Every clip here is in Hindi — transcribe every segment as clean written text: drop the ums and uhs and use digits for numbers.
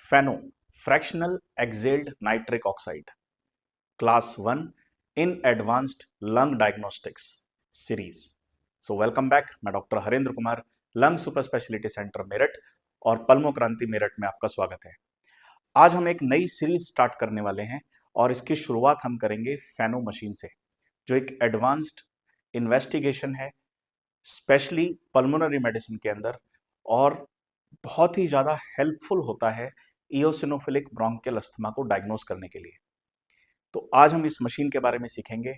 फेनो fractional exhaled nitric oxide class 1 in advanced lung diagnostics series. So welcome back. मैं doctor Harendra Kumar, lung super speciality centre Meerut और पल्मो क्रांति मेरठ में आपका स्वागत है। आज हम एक नई सीरीज स्टार्ट करने वाले हैं और इसकी शुरुआत हम करेंगे फेनो मशीन से, जो एक एडवांस्ड इन्वेस्टिगेशन है स्पेशली पल्मोनरी मेडिसिन के अंदर और बहुत ही ज़्यादा हेल्पफुल होता है इओसिनोफिलिक ब्रोंकियल अस्थमा को डायग्नोस करने के लिए। तो आज हम इस मशीन के बारे में सीखेंगे,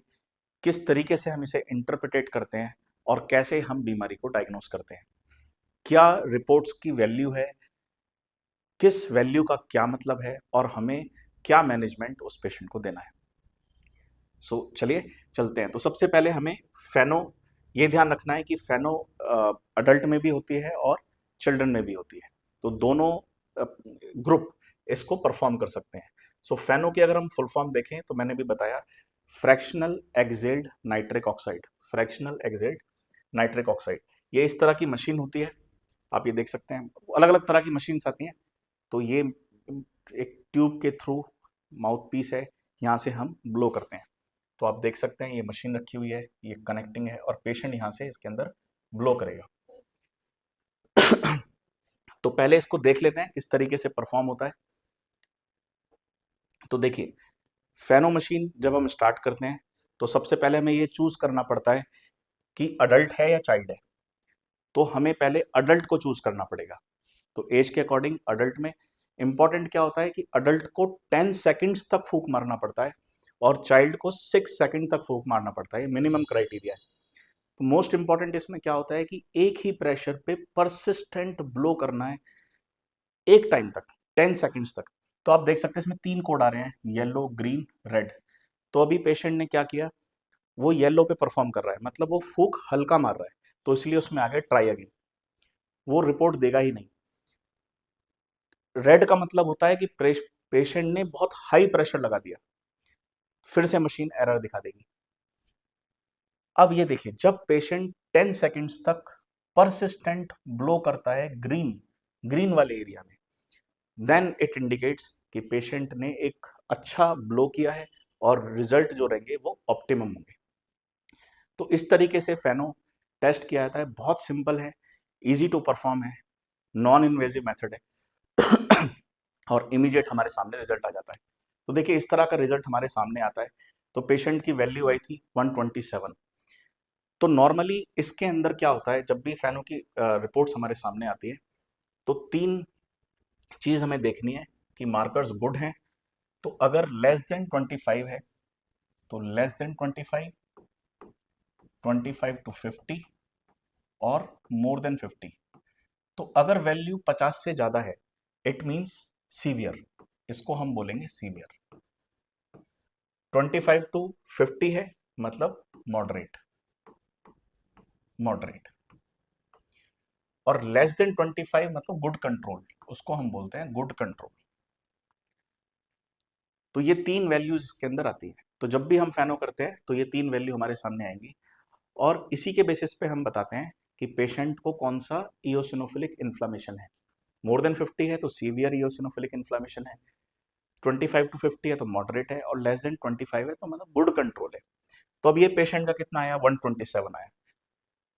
किस तरीके से हम इसे इंटरप्रिटेट करते हैं और कैसे हम बीमारी को डायग्नोस करते हैं, क्या रिपोर्ट्स की वैल्यू है, किस वैल्यू का क्या मतलब है और हमें क्या मैनेजमेंट उस पेशेंट को देना है। सो चलिए चलते हैं। तो सबसे पहले हमें फेनो ये ध्यान रखना है कि फेनो अडल्ट में भी होती है और चिल्ड्रन में भी होती है, तो दोनों ग्रुप इसको परफॉर्म कर सकते हैं। सो फेनो की अगर हम फुल फॉर्म देखें तो मैंने भी बताया fractional exhaled nitric oxide, fractional exhaled nitric oxide. ये इस तरह की मशीन होती है, आप ये देख सकते हैं। अलग अलग तरह की मशीन्स आती हैं। तो ये एक ट्यूब के थ्रू माउथ पीस है, यहाँ से हम ब्लो करते हैं। तो आप देख सकते हैं ये मशीन रखी हुई है, ये कनेक्टिंग है और पेशेंट यहाँ से इसके अंदर ब्लो करेगा। तो पहले इसको देख लेते हैं किस तरीके से परफॉर्म होता है। तो देखिए, फेनो मशीन जब हम स्टार्ट करते हैं तो सबसे पहले हमें ये चूज करना पड़ता है कि अडल्ट है या चाइल्ड है। तो हमें पहले अडल्ट को चूज करना पड़ेगा। तो एज के अकॉर्डिंग अडल्ट में इंपॉर्टेंट क्या होता है कि अडल्ट को 10 सेकंड्स तक फूंक मारना पड़ता है और चाइल्ड को 6 सेकंड तक फूंक मारना पड़ता है, मिनिमम क्राइटेरिया है। तो मोस्ट इंपॉर्टेंट इसमें क्या होता है कि एक ही प्रेशर पे परसिस्टेंट ब्लो करना है एक टाइम तक, 10 सेकंड्स तक। तो आप देख सकते हैं इसमें 3 कोड आ रहे हैं, येलो, ग्रीन, रेड। तो अभी पेशेंट ने क्या किया, वो येलो पे परफॉर्म कर रहा है, मतलब वो फूक हल्का मार रहा है, तो इसलिए उसमें आ गया ट्राई अगेन, वो रिपोर्ट देगा ही नहीं। रेड का मतलब होता है कि पेशेंट ने बहुत हाई प्रेशर लगा दिया, फिर से मशीन एरर दिखा देगी। अब ये देखिए, जब पेशेंट 10 सेकंड्स तक परसिस्टेंट ब्लो करता है ग्रीन ग्रीन वाले एरिया में, देन इट इंडिकेट्स कि पेशेंट ने एक अच्छा ब्लो किया है और रिजल्ट जो रहेंगे वो ऑप्टिमम होंगे। तो इस तरीके से फेनो टेस्ट किया जाता है। बहुत सिंपल है, इजी टू परफॉर्म है, नॉन इन्वेजिव मेथड है और इमीडिएट हमारे सामने रिजल्ट आ जाता है। तो देखिए, इस तरह का रिजल्ट हमारे सामने आता है। तो पेशेंट की वैल्यू आई थी 127। तो नॉर्मली इसके अंदर क्या होता है, जब भी फेनो की रिपोर्ट्स हमारे सामने आती है तो 3 चीज हमें देखनी है कि मार्कर्स गुड हैं। तो अगर लेस देन 25 है तो लेस देन 25, 25 to 50 और मोर देन 50। तो अगर वैल्यू 50 से ज्यादा है इट मींस सीवियर, इसको हम बोलेंगे सीवियर। 25 to 50 है मतलब मॉडरेट, मॉडरेट। और लेस देन 25 मतलब गुड कंट्रोल, उसको हम बोलते हैं गुड कंट्रोल। तो ये 3 वैल्यूज इसके अंदर आती है। तो जब भी हम फेनो करते हैं तो ये 3 वैल्यू हमारे सामने आएंगी और इसी के बेसिस पे हम बताते हैं कि पेशेंट को कौन सा इओसिनोफिलिक इन्फ्लामेशन है। मोर देन 50 है तो सीवियर इओसिनोफिलिक इन्फ्लामेशन है, 25 to 50 है तो मॉडरेट है और लेस देन 25 है तो मतलब गुड कंट्रोल है। तो अब ये पेशेंट का कितना आया, 127 आया।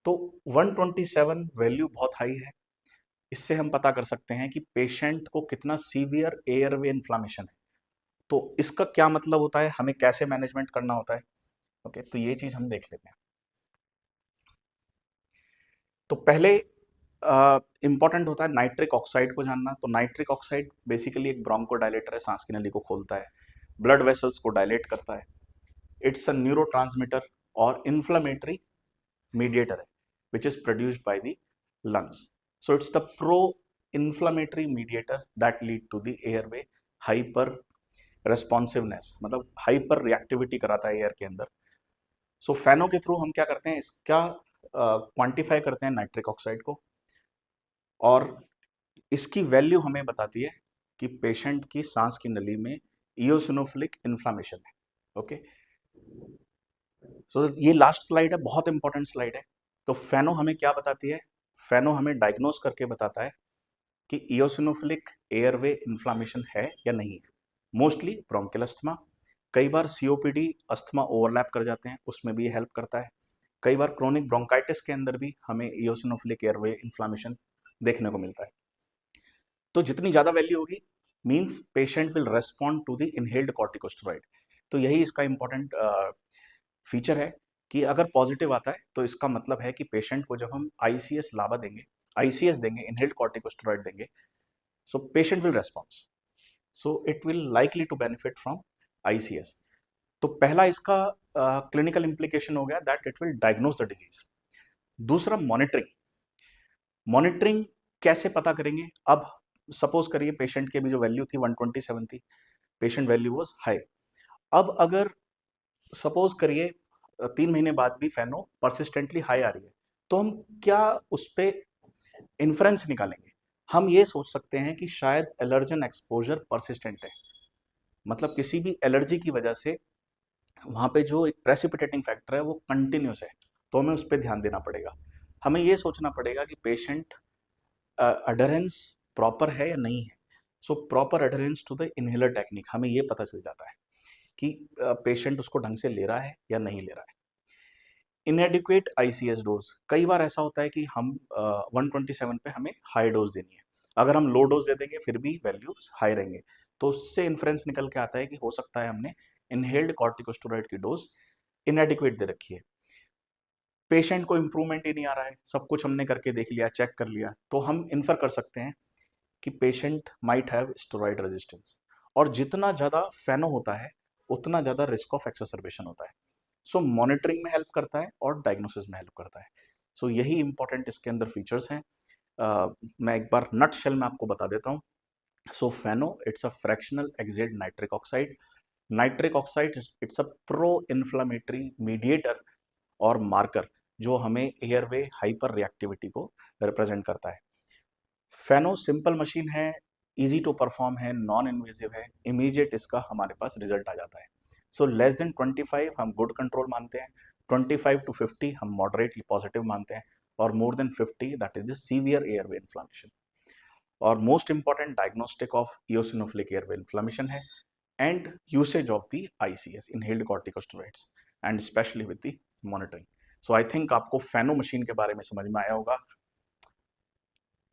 तो 127 वैल्यू बहुत हाई है। इससे हम पता कर सकते हैं कि पेशेंट को कितना सीवियर एयरवे इन्फ्लामेशन है। तो इसका क्या मतलब होता है, हमें कैसे मैनेजमेंट करना होता है। ओके, तो ये चीज हम देख लेते हैं। तो पहले इंपॉर्टेंट होता है नाइट्रिक ऑक्साइड को जानना। तो नाइट्रिक ऑक्साइड बेसिकली एक ब्रोंकोडायलेटर है, सांस की नली को खोलता है, ब्लड वेसल्स को डायलेट करता है। इट्स अ न्यूरोट्रांसमीटर और इन्फ्लेमेटरी मीडिएटर है which is produced by the lungs. So it's the pro inflammatory mediator that lead to the airway hyper responsiveness, मतलब हाइपर रिएक्टिविटी कराता है एयर के अंदर। सो फैनो के थ्रू हम क्या करते हैं, इसका क्वांटिफाई करते हैं नाइट्रिक ऑक्साइड को और इसकी वैल्यू हमें बताती है कि पेशेंट की सांस की नली में इओसिनोफिलिक इन्फ्लामेशन है। ओके, सो ये लास्ट स्लाइड है, बहुत इंपॉर्टेंट स्लाइड है। तो फेनो हमें क्या बताती है, फेनो हमें डायग्नोस करके बताता है कि इयोसिनोफिलिक एयरवे इन्फ्लामेशन है या नहीं है। मोस्टली ब्रोंकियल अस्थमा, कई बार सीओपीडी अस्थमा ओवरलैप कर जाते हैं, उसमें भी ये हेल्प करता है। कई बार क्रोनिक ब्रोंकाइटिस के अंदर भी हमें इयोसिनोफिलिक एयरवे इन्फ्लामेशन देखने को मिलता है। तो जितनी ज़्यादा वैल्यू होगी means patient will respond to the inhaled corticosteroid. तो यही इसका इंपॉर्टेंट फीचर है कि अगर पॉजिटिव आता है तो इसका मतलब है कि पेशेंट को जब हम आईसीएस लावा देंगे, आईसीएस देंगे, इनहेल्ड कॉर्टिकोस्टेरॉइड देंगे, so patient will response, so it will likely to benefit from ICS. तो पहला इसका क्लिनिकल इंप्लीकेशन हो गया that it will diagnose the disease. दूसरा मॉनिटरिंग। मॉनिटरिंग कैसे पता करेंगे? अब सपोज करिए पेशेंट की भी जो वैल्यू थी 127 थी, पेशेंट वैल्यू वाज हाई। अब अगर सपोज करिए 3 महीने बाद भी फेनो परसिस्टेंटली हाई आ रही है, तो हम क्या उस पर इन्फ्रेंस निकालेंगे? हम ये सोच सकते हैं कि शायद एलर्जन एक्सपोजर परसिस्टेंट है, मतलब किसी भी एलर्जी की वजह से वहाँ पे जो एक प्रेसिपिटेटिंग फैक्टर है वो कंटिन्यूस है, तो हमें उस पर ध्यान देना पड़ेगा। हमें ये सोचना पड़ेगा कि पेशेंट अडरेंस प्रॉपर है या नहीं है। So proper adherence to the inhaler technique, हमें ये पता चल जाता है कि पेशेंट उसको ढंग से ले रहा है या नहीं ले रहा है। इनएडिक्वेट आईसीएस डोज, कई बार ऐसा होता है कि हम 127 पे हमें हाई डोज देनी है, अगर हम लो डोज दे देंगे फिर भी वैल्यूज हाई रहेंगे, तो उससे इन्फ्रेंस निकल के आता है कि हो सकता है हमने इनहेल्ड कॉर्टिकोस्टेरॉइड की डोज इनएडिक्वेट दे रखी है। पेशेंट को इंप्रूवमेंट ही नहीं आ रहा है, सब कुछ हमने करके देख लिया, चेक कर लिया, तो हम इन्फर कर सकते हैं कि patient might have steroid resistance. और जितना ज़्यादा फेनो होता है उतना ज़्यादा रिस्क ऑफ एक्सरबेशन होता है। सो मॉनिटरिंग में हेल्प करता है और डायग्नोसिस में हेल्प करता है। सो यही इंपॉर्टेंट इसके अंदर फीचर्स हैं। मैं एक बार नट शेल में आपको बता देता हूँ। सो फेनो it's a fractional exhaled nitric oxide. Nitric oxide it's a pro inflammatory mediator और मार्कर जो हमें एयरवे हाइपर रिएक्टिविटी को रिप्रेजेंट करता है। फेनो सिंपल मशीन है, इजी टू परफॉर्म है, नॉन इन्वेजिव है, इमीडिएट इसका हमारे पास रिजल्ट आ जाता है। सो लेस देन 25 हम गुड कंट्रोल मानते हैं, 25 to 50 हम मॉडरेटली पॉजिटिव मानते हैं, और more than 50 that is the severe airway inflammation. और most important diagnostic of eosinophilic airway inflammation है and usage of the ICS inhaled corticosteroids and specially with the monitoring. So I think आपको फेनो मशीन के बारे में समझ में आया होगा।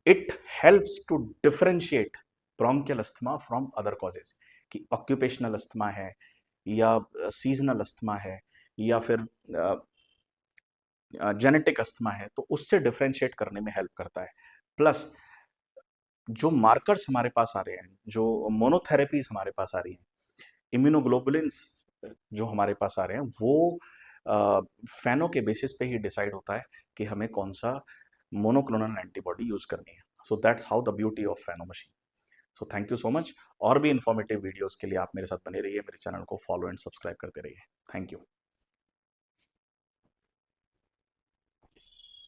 It helps to differentiate bronchial asthma from other causes, कि ऑक्यूपेशनल अस्थमा है या सीजनल अस्थमा है या फिर जेनेटिक अस्थमा है, तो उससे डिफरेंशिएट करने में हेल्प करता है। प्लस जो मार्कर्स हमारे पास आ रहे हैं, जो मोनोथेरेपीज हमारे पास आ रही हैं, इम्यूनोग्लोबुलिन्स जो हमारे पास आ रहे हैं, वो फेनो के बेसिस पे ही डिसाइड होता है कि हमें कौन सा मोनोक्लोनल एंटीबॉडी यूज करनी है। So that's how the beauty of FeNO machine. So thank you so much. और भी इन्फॉर्मेटिव वीडियोस के लिए आप मेरे साथ बने रहिए, मेरे चैनल को फॉलो एंड सब्सक्राइब करते रहिए। Thank you.